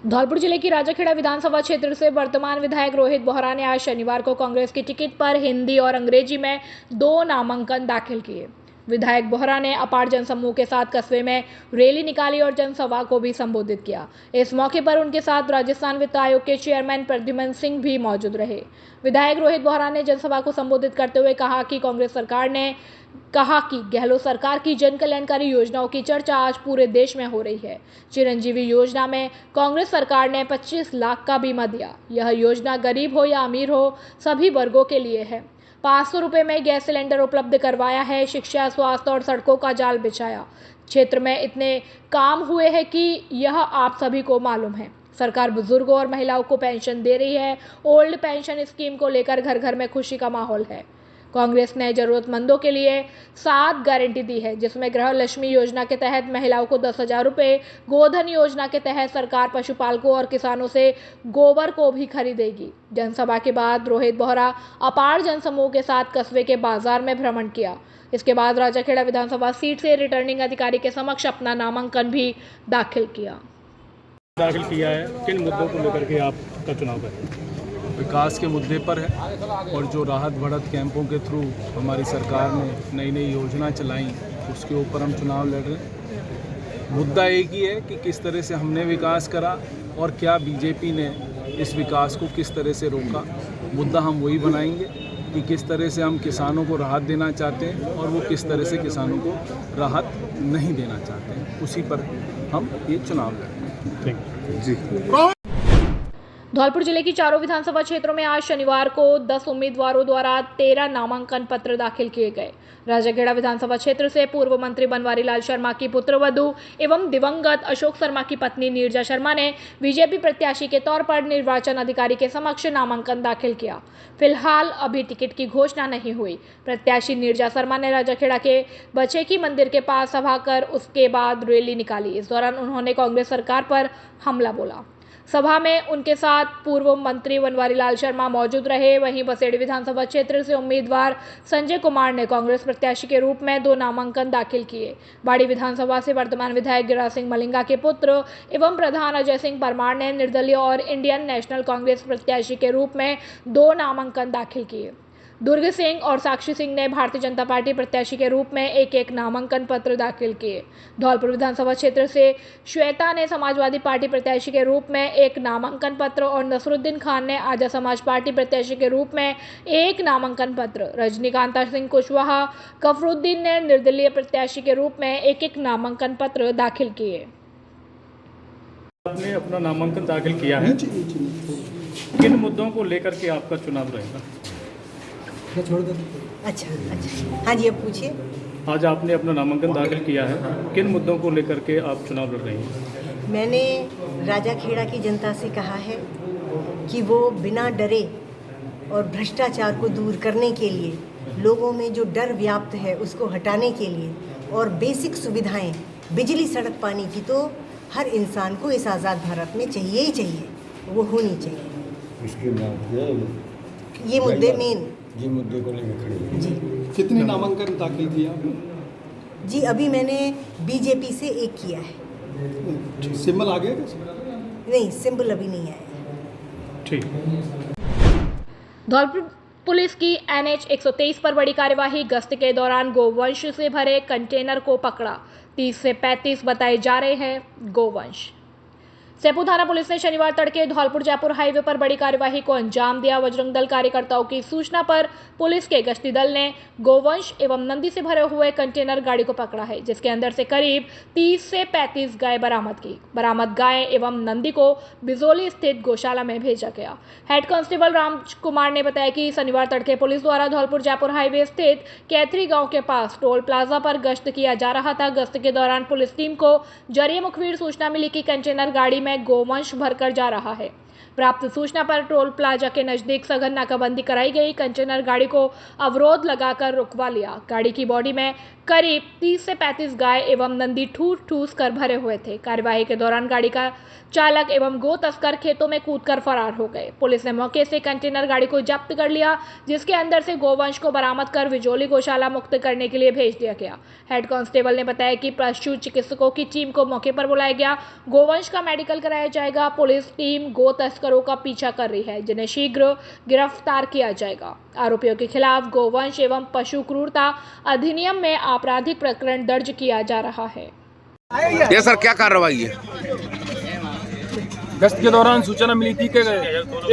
धौलपुर जिले की राजाखेड़ा विधानसभा क्षेत्र से वर्तमान विधायक रोहित बोहरा ने आज शनिवार को कांग्रेस की टिकट पर हिंदी और अंग्रेजी में 2 नामांकन दाखिल किए। विधायक बोहरा ने अपार जनसमूह के साथ कस्बे में रैली निकाली और जनसभा को भी संबोधित किया। इस मौके पर उनके साथ राजस्थान वित्त आयोग के चेयरमैन प्रद्युमन सिंह भी मौजूद रहे। विधायक रोहित बोहरा ने जनसभा को संबोधित करते हुए कहा कि गहलोत सरकार की जन कल्याणकारी योजनाओं की चर्चा आज पूरे देश में हो रही है। चिरंजीवी योजना में कांग्रेस सरकार ने 25 लाख का बीमा दिया। यह योजना गरीब हो या अमीर हो, सभी वर्गों के लिए है। 500 रुपये में गैस सिलेंडर उपलब्ध करवाया है। शिक्षा, स्वास्थ्य और सड़कों का जाल बिछाया। क्षेत्र में इतने काम हुए हैं कि यह आप सभी को मालूम है। सरकार बुजुर्गों और महिलाओं को पेंशन दे रही है। ओल्ड पेंशन स्कीम को लेकर घर घर में खुशी का माहौल है। कांग्रेस ने जरूरतमंदों के लिए 7 गारंटी दी है, जिसमें गृह लक्ष्मी योजना के तहत महिलाओं को 10,000 रुपये, गोधन योजना के तहत सरकार पशुपालकों और किसानों से गोबर को भी खरीदेगी। जनसभा के बाद रोहित बोहरा अपार जनसमूह के साथ कस्बे के बाजार में भ्रमण किया। इसके बाद राजाखेड़ा विधानसभा सीट से रिटर्निंग अधिकारी के समक्ष अपना नामांकन भी दाखिल किया है। किन मुद्दों को लेकर के आपका चुनाव करें? विकास के मुद्दे पर है और जो राहत बढ़त कैंपों के थ्रू हमारी सरकार ने नई नई योजना चलाई, उसके ऊपर हम चुनाव लड़ रहे हैं। मुद्दा एक ही है कि किस तरह से हमने विकास करा और क्या बीजेपी ने इस विकास को किस तरह से रोका। मुद्दा हम वही बनाएंगे कि किस तरह से हम किसानों को राहत देना चाहते हैं और वो किस तरह से किसानों को राहत नहीं देना चाहते हैं, उसी पर हम ये चुनाव लड़ रहे हैं। जी। धौलपुर जिले की चारों विधानसभा क्षेत्रों में आज शनिवार को 10 उम्मीदवारों द्वारा 13 नामांकन पत्र दाखिल किए गए। राजाखेड़ा विधानसभा क्षेत्र से पूर्व मंत्री बनवारी लाल शर्मा की पुत्रवधू एवं दिवंगत अशोक शर्मा की पत्नी नीरजा शर्मा ने बीजेपी प्रत्याशी के तौर पर निर्वाचन अधिकारी के समक्ष नामांकन दाखिल किया। फिलहाल अभी टिकट की घोषणा नहीं हुई। प्रत्याशी नीरजा शर्मा ने राजाखेड़ा के बचेकी मंदिर के पास सभा कर उसके बाद रैली निकाली। इस दौरान उन्होंने कांग्रेस सरकार पर हमला बोला। सभा में उनके साथ पूर्व मंत्री बनवारी लाल शर्मा मौजूद रहे। वहीं बसेड़ी विधानसभा क्षेत्र से उम्मीदवार संजय कुमार ने कांग्रेस प्रत्याशी के रूप में 2 नामांकन दाखिल किए। बाड़ी विधानसभा से वर्तमान विधायक गिरिराज सिंह मलिंगा के पुत्र एवं प्रधान अजय सिंह परमार ने निर्दलीय और इंडियन नेशनल कांग्रेस प्रत्याशी के रूप में 2 नामांकन दाखिल किए। दुर्ग सिंह और साक्षी सिंह ने भारतीय जनता पार्टी प्रत्याशी के रूप में एक नामांकन पत्र दाखिल किए। धौलपुर विधानसभा क्षेत्र से श्वेता ने समाजवादी पार्टी प्रत्याशी के रूप में 1 नामांकन पत्र और नसरुद्दीन खान ने आजा समाज पार्टी प्रत्याशी के रूप में 1 नामांकन पत्र। रजनीकांता सिंह कुशवाहा, कफरुद्दीन ने निर्दलीय प्रत्याशी के रूप में 1 नामांकन पत्र दाखिल किए। आपने अपना नामांकन दाखिल किया है, किन मुद्दों को लेकर के आपका चुनाव रहेगा? अच्छा, हाँ जी, अब पूछिए। आज आपने अपना नामांकन दाखिल किया है, किन मुद्दों को लेकर के आप चुनाव लड़ रही हैं? मैंने राजाखेड़ा की जनता से कहा है कि वो बिना डरे और भ्रष्टाचार को दूर करने के लिए, लोगों में जो डर व्याप्त है उसको हटाने के लिए और बेसिक सुविधाएं, बिजली, सड़क, पानी की तो हर इंसान को इस आज़ाद भारत में चाहिए ही चाहिए, वो होनी चाहिए। इसके बाद ये मुद्दे मेन ये मुद्दे को लेकर खड़े जी। कितने नामांकन दाखिल किया जी? अभी मैंने बीजेपी से 1 किया है। सिंबल आ गया? नहीं, सिंबल अभी नहीं आया। ठीक। धौलपुर पुलिस की NH 123 पर बड़ी कार्यवाही। गश्त के दौरान गोवंश से भरे कंटेनर को पकड़ा। 30 से 35 बताए जा रहे हैं गोवंश। सेपू थाना पुलिस ने शनिवार तड़के धौलपुर जयपुर हाईवे पर बड़ी कार्यवाही को अंजाम दिया। बजरंग दल कार्यकर्ताओं की सूचना पर पुलिस के गश्ती दल ने गोवंश एवं नंदी से भरे हुए कंटेनर गाड़ी को पकड़ा है, जिसके अंदर से करीब 30 से 35 गाय बरामद की। बरामद गाय एवं नंदी को बिजोली स्थित गौशाला में भेजा गया। हेड कांस्टेबल रामकुमार ने बताया कि शनिवार तड़के पुलिस द्वारा धौलपुर जयपुर हाईवे स्थित कैथरी गाँव के पास टोल प्लाजा पर गश्त किया जा रहा था। गश्त के दौरान पुलिस टीम को जरिए मुखबिर सूचना मिली कि कंटेनर गाड़ी में गोवंश भरकर जा रहा है। प्राप्त सूचना पर टोल प्लाजा के नजदीक सघन नाकाबंदी कराई गई। कंटेनर गाड़ी को अवरोध लगाकर रुकवा लिया। गाड़ी की बॉडी में करीब 30 से 35 गाय एवं नंदी ठूस कर भरे हुए थे। कार्यवाही के दौरान गाड़ी का चालक एवं गो तस्कर खेतों में कूदकर फरार हो गए। पुलिस ने मौके से कंटेनर गाड़ी को जब्त कर लिया, जिसके अंदर से गोवंश को बरामद कर विजोली गौशाला मुक्त करने के लिए भेज दिया गया। हेड कांस्टेबल ने बताया कि पशु चिकित्सकों की टीम को मौके पर बुलाया गया। गोवंश का मेडिकल कराया जाएगा। पुलिस टीम गो तस्करों का पीछा कर रही है, जिन्हें शीघ्र गिरफ्तार किया जाएगा। आरोपियों के खिलाफ गोवंश एवं पशु क्रूरता अधिनियम में आपराधिक प्रकरण दर्ज किया जा रहा है। ये सर क्या कार्रवाई है? गश्त के दौरान सूचना मिली थी कि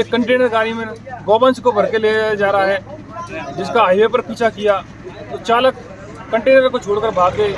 एक कंटेनर गाड़ी में गोवंश को भर के ले जा रहा है, जिसका हाईवे पर पीछा किया तो चालक कंटेनर को छोड़कर भाग गए।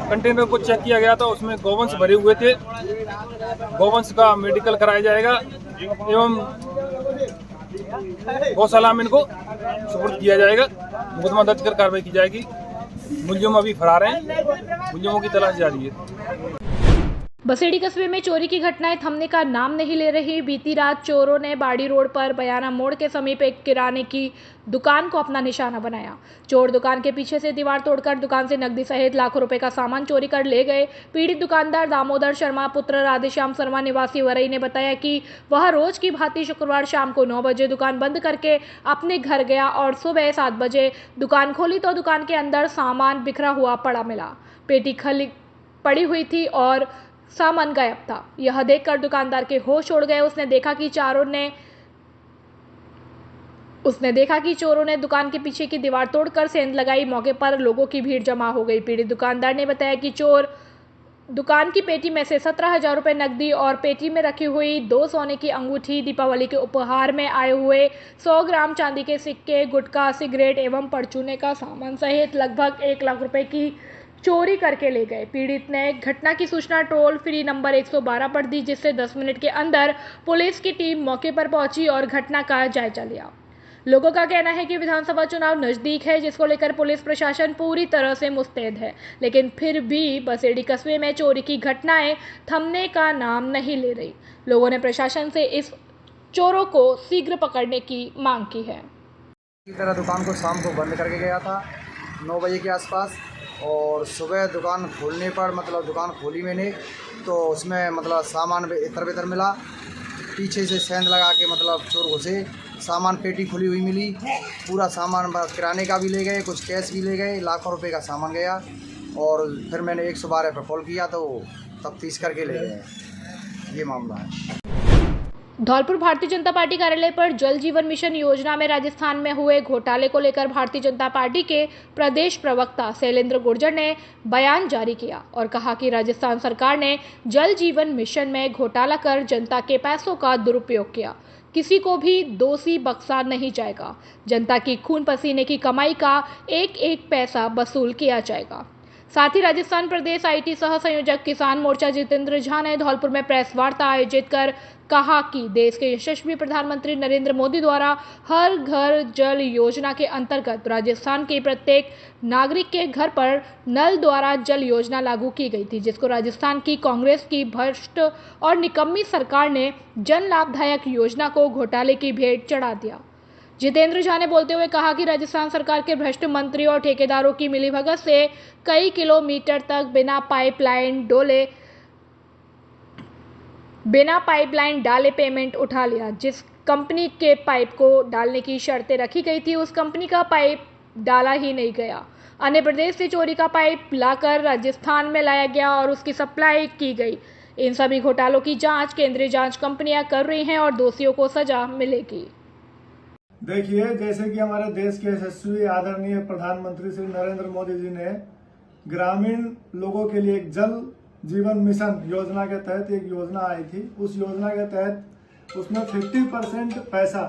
कंटेनर को चेक किया गया तो उसमें गोवंश भरे हुए थे। गोवंश का मेडिकल कराया जाएगा एवं गौशाला में इनको सुपुर्द किया जाएगा। मुकदमा दर्ज कर कार्रवाई की जाएगी। मुलजिम अभी फरार हैं, मुलजिमों की तलाश जारी है। बसेड़ी कस्बे में चोरी की घटनाएं थमने का नाम नहीं ले रही। बीती रात चोरों ने बाड़ी रोड पर बयाना मोड़ के समीप एक किराने की दुकान को अपना निशाना बनाया। चोर दुकान के पीछे से दीवार तोड़कर दुकान से नकदी सहित लाखों रुपए का सामान चोरी कर ले गए। पीड़ित दुकानदार दामोदर शर्मा पुत्र राधेश्याम शर्मा निवासी वरई ने बताया कि वह रोज की भांति शुक्रवार शाम को 9 बजे दुकान बंद करके अपने घर गया और सुबह 7 बजे दुकान खोली तो दुकान के अंदर सामान बिखरा हुआ पड़ा मिला। पेटी खाली पड़ी हुई थी और सामान गायब था। यह देखकर दुकानदार के होश उड़ गए। उसने देखा कि चोरों ने दुकान के पीछे की दीवार तोड़कर सेंध लगाई। मौके पर लोगों की भीड़ जमा हो गई। पीड़ित दुकानदार ने बताया कि चोर दुकान की पेटी में से 17,000 रुपए नकदी और पेटी में रखी हुई 2 सोने की अंगूठी, दीपावली के उपहार में आए हुए 100 ग्राम चांदी के सिक्के, गुटखा, सिगरेट एवं परचूने का सामान सहित लगभग 1 लाख रुपए की चोरी करके ले गए। पीड़ित ने घटना की सूचना टोल फ्री नंबर 112 पर दी, जिससे 10 मिनट के अंदर पुलिस की टीम मौके पर पहुंची और घटना का जायजा लिया। लोगों का कहना है कि विधानसभा चुनाव नजदीक है, जिसको लेकर पुलिस प्रशासन पूरी तरह से मुस्तैद है, लेकिन फिर भी बसेड़ी कस्बे में चोरी की घटनाएं थमने का नाम नहीं ले रही। लोगों ने प्रशासन से इस चोरों को शीघ्र पकड़ने की मांग की है। इसी तरह दुकान को शाम को बंद करके गया था 9 बजे के आसपास, और सुबह दुकान खोलने पर दुकान खोली मैंने तो उसमें सामान इतर बितर मिला। पीछे से सेंध लगा के चोर घुसे। सामान पेटी खुली हुई मिली। पूरा सामान किराने का भी ले गए, कुछ कैश भी ले गए। लाखों रुपए का सामान गया। और फिर मैंने 112 पर कॉल किया तो तफ्तीश करके ले गए। ये मामला है। धौलपुर भारतीय जनता पार्टी कार्यालय पर जल जीवन मिशन योजना में राजस्थान में हुए घोटाले को लेकर भारतीय जनता पार्टी के प्रदेश प्रवक्ता शैलेंद्र गुर्जर ने बयान जारी किया और कहा कि राजस्थान सरकार ने जल जीवन मिशन में घोटाला कर जनता के पैसों का दुरुपयोग किया। किसी को भी दोषी बख्शा नहीं जाएगा। जनता की खून पसीने की कमाई का एक एक पैसा वसूल किया जाएगा। साथ ही राजस्थान प्रदेश आईटी सह संयोजक किसान मोर्चा जितेंद्र झा ने धौलपुर में प्रेस वार्ता आयोजित कर कहा कि देश के यशस्वी प्रधानमंत्री नरेंद्र मोदी द्वारा हर घर जल योजना के अंतर्गत राजस्थान के प्रत्येक नागरिक के घर पर नल द्वारा जल योजना लागू की गई थी, जिसको राजस्थान की कांग्रेस की भ्रष्ट और निकम्मी सरकार ने जन लाभदायक योजना को घोटाले की भेंट चढ़ा दिया। जितेंद्र झा ने बोलते हुए कहा कि राजस्थान सरकार के भ्रष्ट मंत्री और ठेकेदारों की मिलीभगत से कई किलोमीटर तक बिना पाइपलाइन डाले पेमेंट उठा लिया। जिस कंपनी के पाइप को डालने की शर्तें रखी गई थी, उस कंपनी का पाइप डाला ही नहीं गया। अन्य प्रदेश से चोरी का पाइप लाकर राजस्थान में लाया गया और उसकी सप्लाई की गई। इन सभी घोटालों की जांच केंद्रीय जांच कंपनियां कर रही हैं और दोषियों को सजा मिलेगी। देखिए, जैसे कि हमारे देश के यशस्वी आदरणीय प्रधानमंत्री श्री नरेंद्र मोदी जी ने ग्रामीण लोगों के लिए एक जल जीवन मिशन योजना के तहत एक योजना आई थी। उस योजना के तहत उसमें 50% पैसा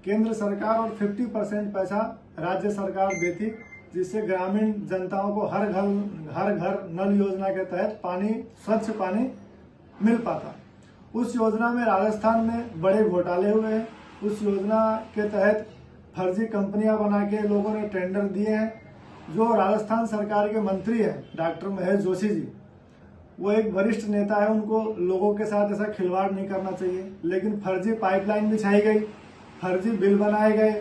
केंद्र सरकार और 50% पैसा राज्य सरकार देती, जिससे ग्रामीण जनताओं को हर घर नल योजना के तहत स्वच्छ पानी मिल पाता। उस योजना में राजस्थान में बड़े घोटाले हुए हैं। उस योजना के तहत फर्जी कंपनियां बना के लोगों ने टेंडर दिए हैं। जो राजस्थान सरकार के मंत्री हैं डॉक्टर महेश जोशी जी, वो एक वरिष्ठ नेता है, उनको लोगों के साथ ऐसा खिलवाड़ नहीं करना चाहिए। लेकिन फर्जी पाइपलाइन बिछाई गई, फर्जी बिल बनाए गए,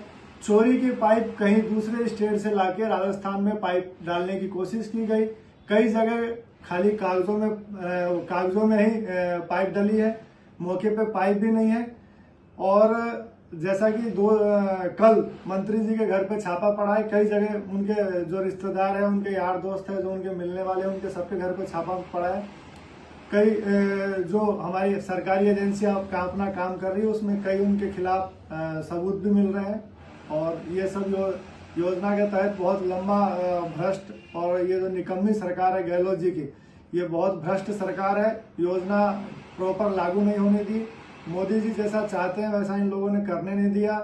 चोरी की पाइप कहीं दूसरे स्टेट से लाके राजस्थान में पाइप डालने की कोशिश की गई। कई जगह खाली कागजों में ही पाइप डली है, मौके पे पाइप भी नहीं है। और जैसा कि कल मंत्री जी के घर पे छापा पड़ा है, कई जगह उनके जो रिश्तेदार है, उनके यार दोस्त है, जो उनके मिलने वाले हैं, उनके सबके घर पे छापा पड़ा है। कई जो हमारी सरकारी एजेंसियां अपना काम कर रही है, उसमें कई उनके खिलाफ सबूत भी मिल रहे हैं। और ये सब योजना के तहत बहुत लंबा भ्रष्ट, और ये जो निकम्मी सरकार है गहलोत जी की, ये बहुत भ्रष्ट सरकार है। योजना प्रॉपर लागू नहीं होने दी। मोदी जी जैसा चाहते हैं वैसा इन लोगों ने करने नहीं दिया।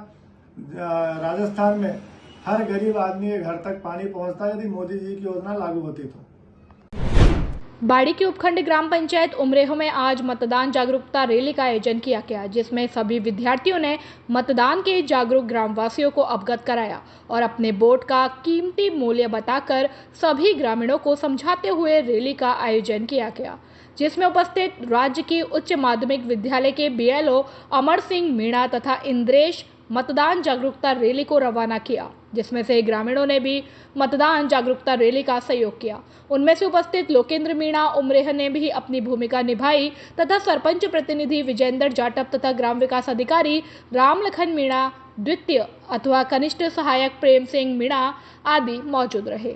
राजस्थान में हर गरीब आदमी के घर तक पानी पहुंचता यदि मोदी जी की योजना लागू होती तो। बाड़ी की उपखंड ग्राम पंचायत उमरेह में आज मतदान जागरूकता रैली का आयोजन किया गया, जिसमें सभी विद्यार्थियों ने मतदान के जागरूक ग्रामवासियों को अवगत कराया और अपने वोट का कीमती मूल्य बताकर सभी ग्रामीणों को समझाते हुए रैली का आयोजन किया गया, जिसमें उपस्थित राज्य की उच्च माध्यमिक विद्यालय के BLO अमर सिंह मीणा तथा इंद्रेश मतदान जागरूकता रैली को रवाना किया, जिसमें से ग्रामीणों ने भी मतदान जागरूकता रैली का सहयोग किया। उनमें से उपस्थित लोकेंद्र मीणा उमरेह ने भी अपनी भूमिका निभाई तथा सरपंच प्रतिनिधि विजेंद्र जाटव तथा ग्राम विकास अधिकारी रामलखन मीणा द्वितीय अथवा कनिष्ठ सहायक प्रेम सिंह मीणा आदि मौजूद रहे।